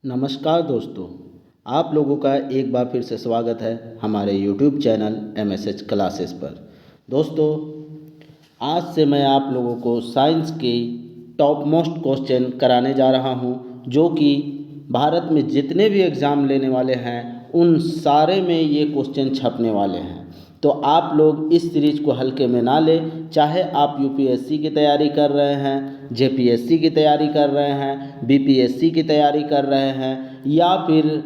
नमस्कार दोस्तों, आप लोगों का एक बार फिर से स्वागत है हमारे YouTube चैनल MSH क्लासेस पर। दोस्तों, आज से मैं आप लोगों को साइंस के टॉप मोस्ट क्वेश्चन कराने जा रहा हूं, जो कि भारत में जितने भी एग्ज़ाम लेने वाले हैं उन सारे में ये क्वेश्चन छपने वाले हैं। तो आप लोग इस सीरीज को हल्के में ना लें, चाहे आप यूपीएससी की तैयारी कर रहे हैं, जेपीएससी की तैयारी कर रहे हैं, बीपीएससी की तैयारी कर रहे हैं या फिर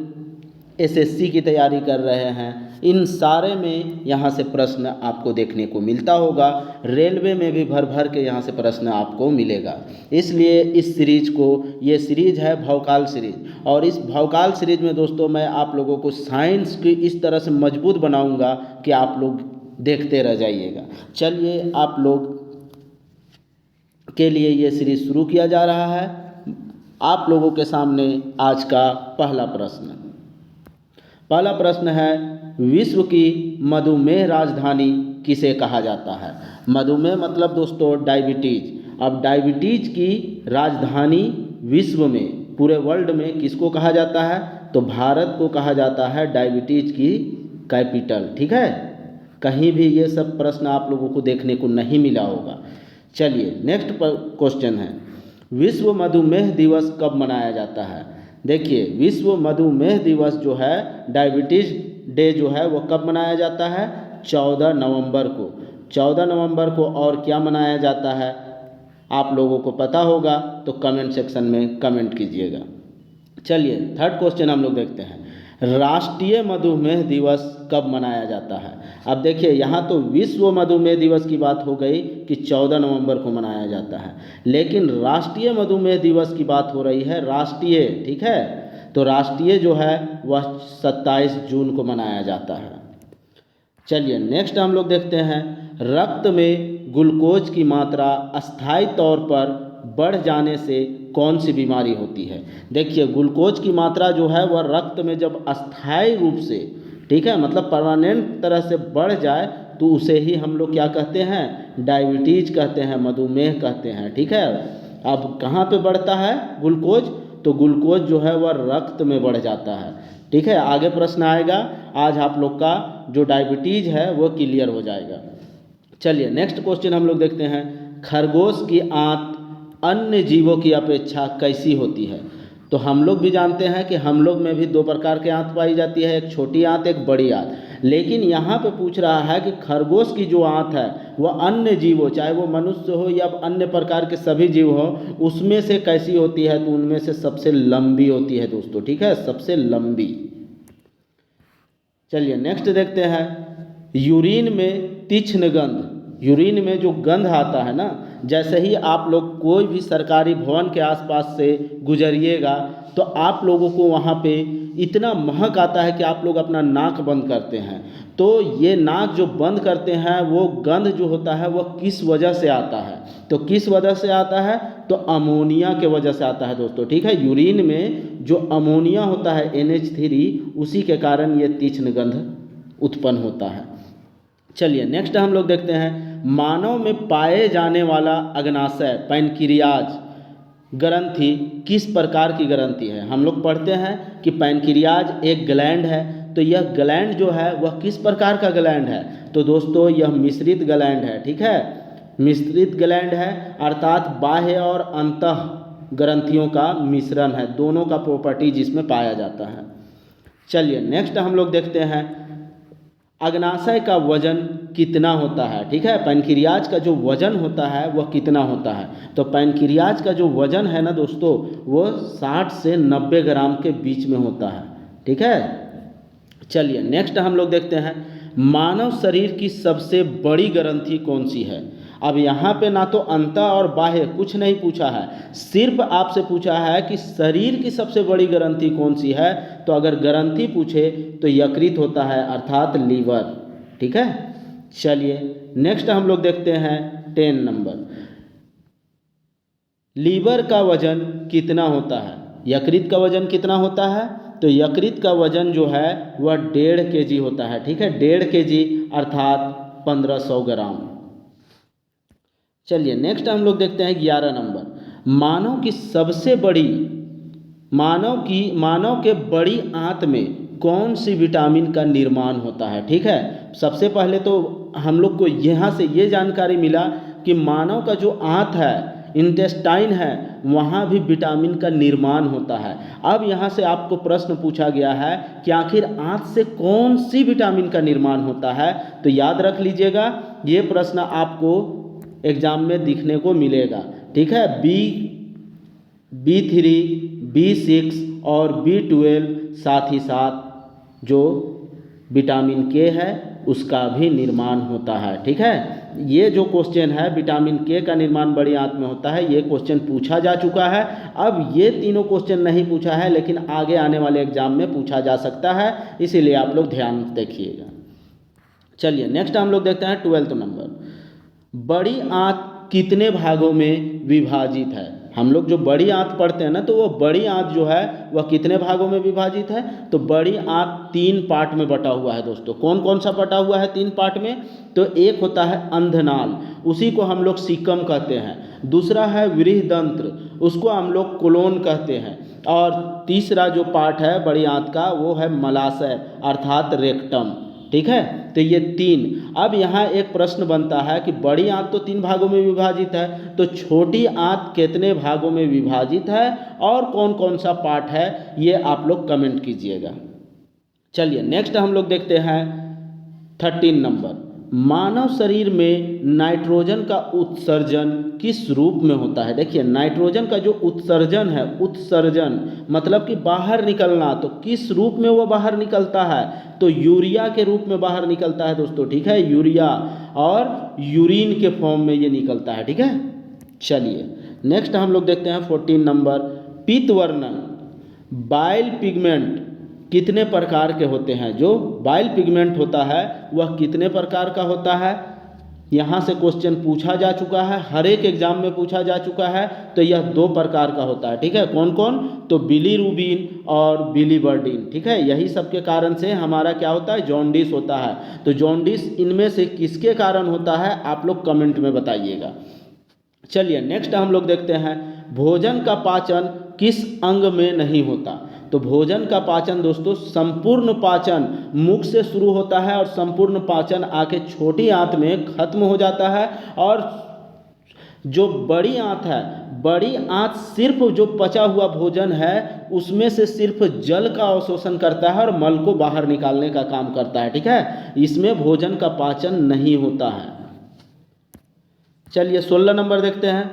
एसएससी की तैयारी कर रहे हैं। इन सारे में यहाँ से प्रश्न आपको देखने को मिलता होगा। रेलवे में भी भर भर के यहाँ से प्रश्न आपको मिलेगा। इसलिए इस सीरीज को, ये सीरीज है भवकाल सीरीज, और इस भवकाल सीरीज में दोस्तों मैं आप लोगों को साइंस की इस तरह से मजबूत बनाऊंगा कि आप लोग देखते रह जाइएगा। चलिए, आप लोग के लिए ये सीरीज शुरू किया जा रहा है। आप लोगों के सामने आज का पहला प्रश्न है, विश्व की मधुमेह राजधानी किसे कहा जाता है? मधुमेह मतलब दोस्तों डायबिटीज। अब डायबिटीज की राजधानी विश्व में, पूरे वर्ल्ड में किसको कहा जाता है? तो भारत को कहा जाता है डायबिटीज की कैपिटल। ठीक है, कहीं भी ये सब प्रश्न आप लोगों को देखने को नहीं मिला होगा। चलिए, नेक्स्ट क्वेश्चन है, विश्व मधुमेह दिवस कब मनाया जाता है? देखिए, विश्व मधुमेह दिवस जो है, डायबिटीज डे जो है, वो कब मनाया जाता है? 14 नवंबर को। 14 नवंबर को। और क्या मनाया जाता है आप लोगों को पता होगा तो कमेंट सेक्शन में कमेंट कीजिएगा। चलिए, थर्ड क्वेश्चन हम लोग देखते हैं, राष्ट्रीय मधुमेह दिवस कब मनाया जाता है? अब देखिए, यहाँ तो विश्व मधुमेह दिवस की बात हो गई कि 14 नवंबर को मनाया जाता है, लेकिन राष्ट्रीय मधुमेह दिवस की बात हो रही है, राष्ट्रीय। ठीक है, तो राष्ट्रीय जो है वह 27 जून को मनाया जाता है। चलिए, नेक्स्ट हम लोग देखते हैं, रक्त में ग्लूकोज की मात्रा अस्थायी तौर पर बढ़ जाने से कौन सी बीमारी होती है? देखिए, ग्लूकोज की मात्रा जो है वह रक्त में जब अस्थायी रूप से, ठीक है, मतलब परमानेंट तरह से बढ़ जाए तो उसे ही हम लोग क्या कहते हैं? डायबिटीज कहते हैं, मधुमेह कहते हैं। ठीक है, अब कहाँ पे बढ़ता है ग्लूकोज? तो ग्लूकोज जो है वह रक्त में बढ़ जाता है। ठीक है, आगे प्रश्न आएगा, आज आप लोग का जो डायबिटीज है वो क्लियर हो जाएगा। चलिए, नेक्स्ट क्वेश्चन हम लोग देखते हैं, खरगोश की आंत अन्य जीवों की अपेक्षा कैसी होती है? तो हम लोग भी जानते हैं कि हम लोग में भी दो प्रकार की आंत पाई जाती है, एक छोटी आंत, एक बड़ी आंत। लेकिन यहाँ पे पूछ रहा है कि खरगोश की जो आंत है वह अन्य जीवों, चाहे वो मनुष्य हो या अन्य प्रकार के सभी जीव हो, उसमें से कैसी होती है? तो उनमें से सबसे लंबी होती है दोस्तों। ठीक है, सबसे लंबी। चलिए, नेक्स्ट देखते हैं, यूरिन में तीक्ष्ण गंध, यूरिन में जो गंध आता है ना, जैसे ही आप लोग कोई भी सरकारी भवन के आसपास से गुजरिएगा तो आप लोगों को वहाँ पे इतना महक आता है कि आप लोग अपना नाक बंद करते हैं। तो ये नाक जो बंद करते हैं, वो गंध जो होता है वो किस वजह से आता है? तो किस वजह से आता है? तो अमोनिया के वजह से आता है दोस्तों। ठीक है, यूरिन में जो अमोनिया होता है NH3, उसी के कारण ये तीक्ष्ण गंध उत्पन्न होता है। चलिए, नेक्स्ट हम लोग देखते हैं, मानव में पाए जाने वाला अग्नाशय पैनक्रियाज ग्रंथि किस प्रकार की ग्रंथि है? हम लोग पढ़ते हैं कि पैनक्रियाज एक ग्लैंड है, तो यह ग्लैंड जो है वह किस प्रकार का ग्लैंड है? तो दोस्तों यह मिश्रित ग्लैंड है। ठीक है, मिश्रित ग्लैंड है, अर्थात बाह्य और अंतः ग्रंथियों का मिश्रण है, दोनों का प्रॉपर्टी जिसमें पाया जाता है। चलिए, नेक्स्ट हम लोग देखते हैं, अग्नाशय का वजन कितना होता है? ठीक है, पैनक्रियाज का जो वजन होता है वह कितना होता है? तो पैनक्रियाज का जो वजन है ना दोस्तों, वो 60 से 90 ग्राम के बीच में होता है। ठीक है, चलिए, नेक्स्ट हम लोग देखते हैं, मानव शरीर की सबसे बड़ी ग्रंथि कौन सी है? अब यहाँ पे ना तो अंतः और बाह्य कुछ नहीं पूछा है, सिर्फ आपसे पूछा है कि शरीर की सबसे बड़ी ग्रंथि कौन सी है। तो अगर ग्रंथि पूछे तो यकृत होता है, अर्थात लीवर। ठीक है, चलिए, नेक्स्ट हम लोग देखते हैं 10 नंबर, लीवर का वजन कितना होता है? यकृत का वजन कितना होता है? तो यकृत का वजन जो है वह 1.5 kg होता है। ठीक है, 1.5 kg अर्थात 1500 ग्राम। चलिए, नेक्स्ट हम लोग देखते हैं 11 नंबर, मानव की सबसे बड़ी मानव के बड़ी आंत में कौन सी विटामिन का निर्माण होता है। ठीक है, सबसे पहले तो हम लोग को यहाँ से ये जानकारी मिला कि मानव का जो आंत है, इंटेस्टाइन है, वहाँ भी विटामिन का निर्माण होता है। अब यहाँ से आपको प्रश्न पूछा गया है कि आखिर आंत से कौन सी विटामिन का निर्माण होता है। तो याद रख लीजिएगा, ये प्रश्न आपको एग्जाम में दिखने को मिलेगा। ठीक है, B3, B6 और B12, साथ ही साथ जो विटामिन के है उसका भी निर्माण होता है। ठीक है, ये जो क्वेश्चन है विटामिन के का निर्माण बड़ी आंत में होता है, ये क्वेश्चन पूछा जा चुका है। अब ये तीनों क्वेश्चन नहीं पूछा है, लेकिन आगे आने वाले एग्जाम में पूछा जा सकता है, इसीलिए आप लोग ध्यान देखिएगा। चलिए नेक्स्ट हम लोग देखते हैं 12th नंबर। बड़ी आंत कितने भागों में विभाजित है। हम लोग जो बड़ी आंत पढ़ते हैं ना, तो वो बड़ी आंत जो है वह कितने भागों में विभाजित है। तो बड़ी आंत 3 पार्ट में बटा हुआ है दोस्तों। कौन कौन सा बटा हुआ है 3 पार्ट में। तो एक होता है अंधनाल, उसी को हम लोग सीकम कहते हैं। दूसरा है वृहदंत्र, उसको हम लोग कोलोन कहते हैं। और तीसरा जो पार्ट है बड़ी आंत का वो है मलाशय अर्थात रेक्टम। ठीक है, तो ये 3। अब यहाँ एक प्रश्न बनता है कि बड़ी आंत तो 3 भागों में विभाजित है, तो छोटी आंत कितने भागों में विभाजित है और कौन कौन सा पार्ट है, ये आप लोग कमेंट कीजिएगा। चलिए नेक्स्ट हम लोग देखते हैं 13 नंबर। मानव शरीर में नाइट्रोजन का उत्सर्जन किस रूप में होता है। देखिए नाइट्रोजन का जो उत्सर्जन है, उत्सर्जन मतलब कि बाहर निकलना, तो किस रूप में वो बाहर निकलता है। तो यूरिया के रूप में बाहर निकलता है दोस्तों। ठीक है, यूरिया और यूरिन के फॉर्म में ये निकलता है। ठीक है, चलिए नेक्स्ट हम लोग देखते हैं 14 नंबर। पीतवर्णन बाइल पिगमेंट कितने प्रकार के होते हैं। जो बाइल पिगमेंट होता है वह कितने प्रकार का होता है, यहाँ से क्वेश्चन पूछा जा चुका है, हर एक एग्जाम में पूछा जा चुका है। तो यह 2 प्रकार का होता है। ठीक है, कौन कौन। तो बिलीरुबिन और बिलीवर्डिन। ठीक है, यही सब के कारण से हमारा क्या होता है, जॉन्डिस होता है। तो जॉन्डिस इनमें से किसके कारण होता है, आप लोग कमेंट में बताइएगा। चलिए नेक्स्ट हम लोग देखते हैं भोजन का पाचन किस अंग में नहीं होता। तो भोजन का पाचन दोस्तों, संपूर्ण पाचन मुख से शुरू होता है और संपूर्ण पाचन आके छोटी आंत में खत्म हो जाता है। और जो बड़ी आंत है, बड़ी आंत सिर्फ जो पचा हुआ भोजन है उसमें से सिर्फ जल का अवशोषण करता है और मल को बाहर निकालने का काम करता है। ठीक है, इसमें भोजन का पाचन नहीं होता है। चलिए 16 नंबर देखते हैं।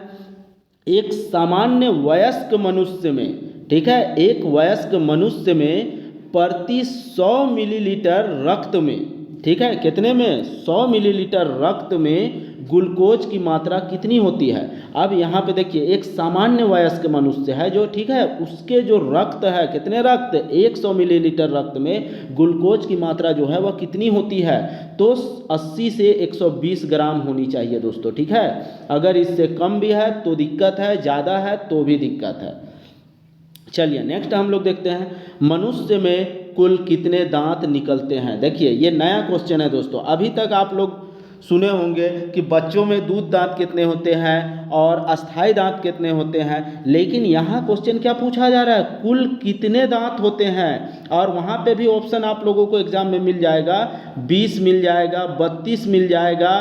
एक सामान्य वयस्क मनुष्य में, ठीक है, एक वयस्क मनुष्य में प्रति 100 मिलीलीटर रक्त में, ठीक है, कितने में, 100 मिलीलीटर रक्त में ग्लूकोज की मात्रा कितनी होती है। अब यहाँ पे देखिए एक सामान्य वयस्क मनुष्य है जो, ठीक है, उसके जो रक्त है, कितने रक्त, 100 मिलीलीटर रक्त में ग्लूकोज की मात्रा जो है वह कितनी होती है। तो 80 से 120 ग्राम होनी चाहिए दोस्तों। ठीक है, अगर इससे कम भी है तो दिक्कत है, ज़्यादा है तो भी दिक्कत है। चलिए नेक्स्ट हम लोग देखते हैं मनुष्य में कुल कितने दांत निकलते हैं। देखिए ये नया क्वेश्चन है दोस्तों। अभी तक आप लोग सुने होंगे कि बच्चों में दूध दांत कितने होते हैं और अस्थाई दांत कितने होते हैं, लेकिन यहाँ क्वेश्चन क्या पूछा जा रहा है, कुल कितने दांत होते हैं। और वहाँ पे भी ऑप्शन आप लोगों को एग्जाम में मिल जाएगा, 20 मिल जाएगा, 32 मिल जाएगा।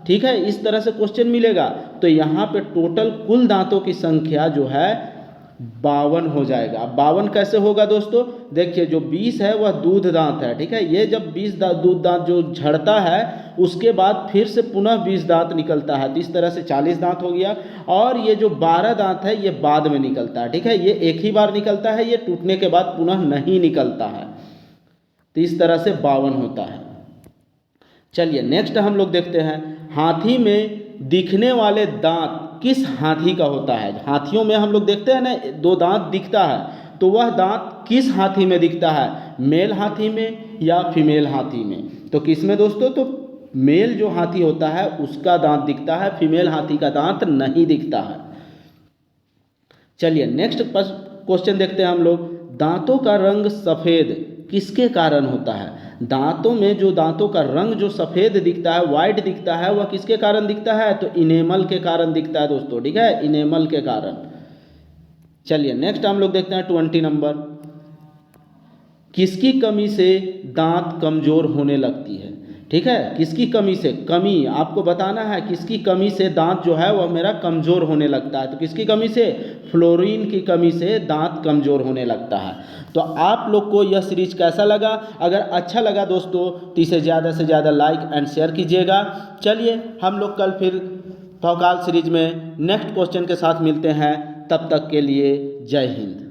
ठीक है, इस तरह से क्वेश्चन मिलेगा। तो यहाँ पे टोटल कुल दांतों की संख्या जो है 52 हो जाएगा। 52 कैसे होगा दोस्तों, देखिए जो 20 है वह दूध दांत है। ठीक है, ये जब 20 दूध दांत जो झड़ता है उसके बाद फिर से पुनः 20 दांत निकलता है, तो इस तरह से 40 दांत हो गया। और ये जो 12 दांत है ये बाद में निकलता है। ठीक है, ये एक ही बार निकलता है, ये टूटने के बाद पुनः नहीं निकलता है। तो इस तरह से 52 होता है। चलिए नेक्स्ट हम लोग देखते हैं हाथी में दिखने वाले दांत किस हाथी का होता है। हाथियों में हम लोग देखते हैं ना 2 दांत दिखता है, तो वह दांत किस हाथी में दिखता है, मेल हाथी में या फीमेल हाथी में। तो किस में दोस्तों, तो मेल जो हाथी होता है उसका दांत दिखता है, फीमेल हाथी का दांत नहीं दिखता है। चलिए नेक्स्ट क्वेश्चन देखते हैं हम लोग, दांतों का रंग सफ़ेद किसके कारण होता है। दांतों में जो दांतों का रंग जो सफ़ेद दिखता है, वाइट दिखता है, वह किसके कारण दिखता है, तो इनेमल के कारण दिखता है दोस्तों। ठीक है, इनेमल के कारण। चलिए नेक्स्ट हम लोग देखते हैं 20 नंबर। किसकी कमी से दांत कमज़ोर होने लगती है? ठीक है, किसकी कमी से, कमी आपको बताना है, किसकी कमी से दांत जो है वह मेरा कमज़ोर होने लगता है। तो किसकी कमी से? फ्लोरीन की कमी से दांत कमज़ोर होने लगता है। तो आप लोग को यह सीरीज कैसा लगा? अगर अच्छा लगा दोस्तों तो इसे ज़्यादा से ज़्यादा लाइक एंड शेयर कीजिएगा। चलिए हम लोग कल फिर भौकाल सीरीज में नेक्स्ट क्वेश्चन के साथ मिलते हैं। तब तक के लिए जय हिंद।